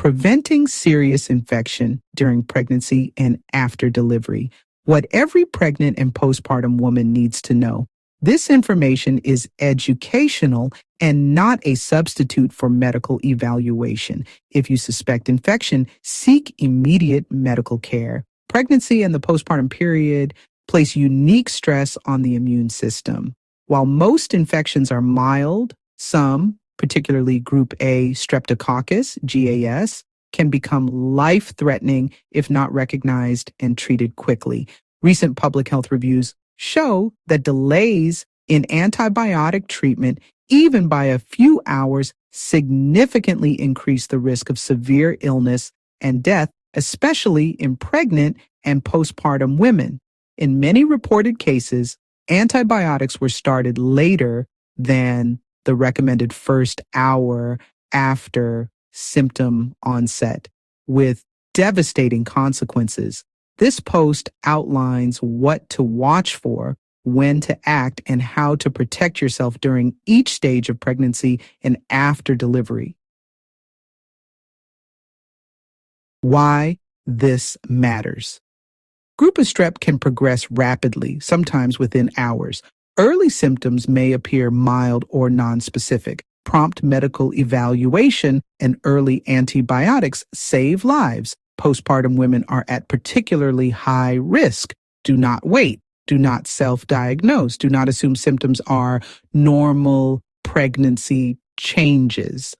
preventing serious infection during pregnancy and after delivery. What every pregnant and postpartum woman needs to know. This information is educational and not a substitute for medical evaluation. If you suspect infection, seek immediate medical care. Pregnancy and the postpartum period place unique stress on the immune system. While most infections are mild, some, particularly group A streptococcus, GAS, can become life-threatening if not recognized and treated quickly. Recent public health reviews show that delays in antibiotic treatment, even by a few hours, significantly increase the risk of severe illness and death, especially in pregnant and postpartum women. In many reported cases, antibiotics were started later than the recommended first hour after symptom onset, with devastating consequences. This post outlines what to watch for, when to act, and how to protect yourself during each stage of pregnancy and after delivery. Why this matters. Group of strep can progress rapidly, sometimes within hours. Early symptoms may appear mild or nonspecific. Prompt medical evaluation and early antibiotics save lives. Postpartum women are at particularly high risk. Do not wait. Do not self-diagnose. Do not assume symptoms are normal pregnancy changes.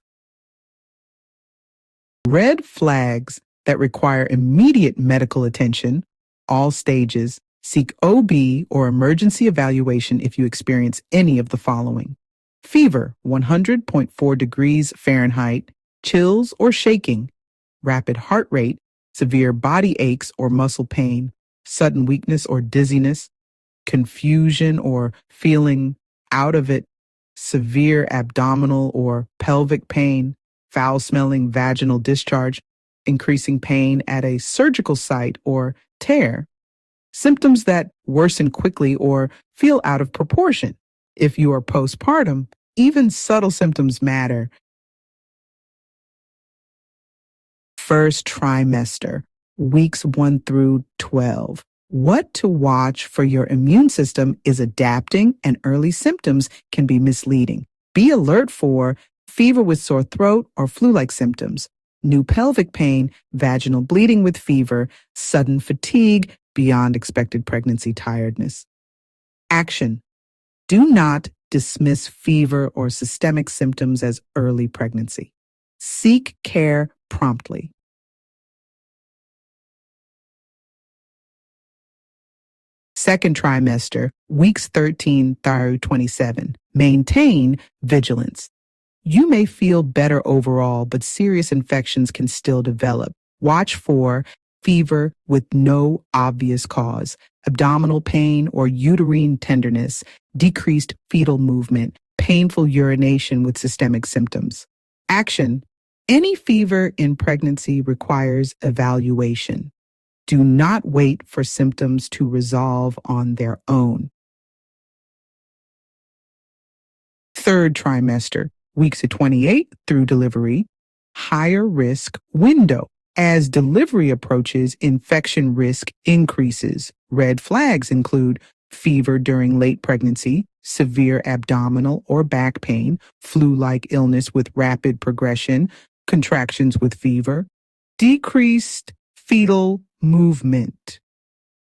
Red flags that require immediate medical attention, all stages. Seek OB or emergency evaluation if you experience any of the following. Fever, 100.4 degrees Fahrenheit, chills or shaking, rapid heart rate, severe body aches or muscle pain, sudden weakness or dizziness, confusion or feeling out of it, severe abdominal or pelvic pain, foul-smelling vaginal discharge, increasing pain at a surgical site or tear, symptoms that worsen quickly or feel out of proportion. If you are postpartum, even subtle symptoms matter. First trimester, weeks 1 through 12. What to watch for your immune system is adapting, and early symptoms can be misleading. Be alert for fever with sore throat or flu-like symptoms, new pelvic pain, vaginal bleeding with fever, sudden fatigue beyond expected pregnancy tiredness. Action. Do not dismiss fever or systemic symptoms as early pregnancy. Seek care promptly. Second trimester, weeks 13 through 27. Maintain vigilance. You may feel better overall, but serious infections can still develop. Watch for fever with no obvious cause, abdominal pain or uterine tenderness, decreased fetal movement, painful urination with systemic symptoms. Action. Any fever in pregnancy requires evaluation. Do not wait for symptoms to resolve on their own. Third trimester, weeks of 28 through delivery, higher risk window. As delivery approaches, infection risk increases. Red flags include fever during late pregnancy, severe abdominal or back pain, flu-like illness with rapid progression, contractions with fever, decreased fetal movement.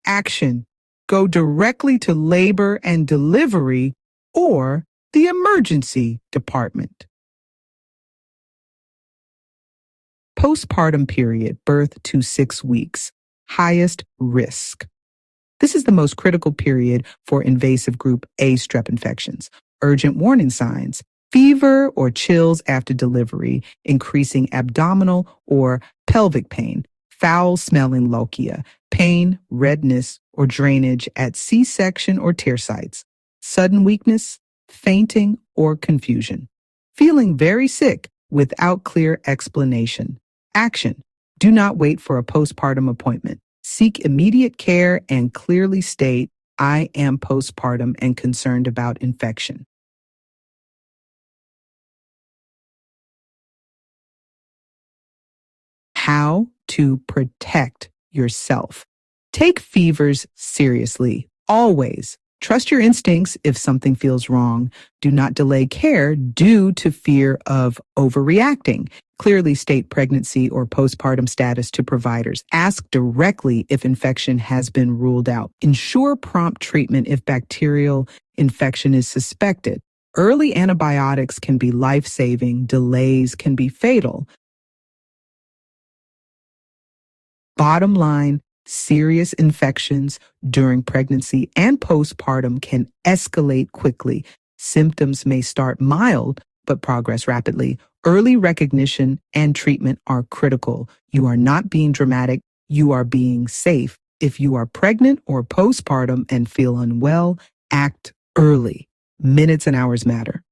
Action. Go directly to labor and delivery or the emergency department. Postpartum period, birth to 6 weeks, highest risk. This is the most critical period for invasive group A strep infections. Urgent warning signs: fever or chills after delivery, increasing abdominal or pelvic pain, foul-smelling lochia, pain, redness, or drainage at C-section or tear sites, sudden weakness, fainting, or confusion, feeling very sick without clear explanation. Action. Do not wait for a postpartum appointment. Seek immediate care and clearly state, "I am postpartum and concerned about infection." how to protect yourself. Take fevers seriously, always. Trust your instincts if something feels wrong. Do not delay care due to fear of overreacting. Clearly state pregnancy or postpartum status to providers. Ask directly if infection has been ruled out. Ensure prompt treatment if bacterial infection is suspected. Early antibiotics can be life-saving. Delays can be fatal. Bottom line, serious infections during pregnancy and postpartum can escalate quickly. Symptoms may start mild, but progress rapidly. Early recognition and treatment are critical. You are not being dramatic. You are being safe. If you are pregnant or postpartum and feel unwell, act early. Minutes and hours matter.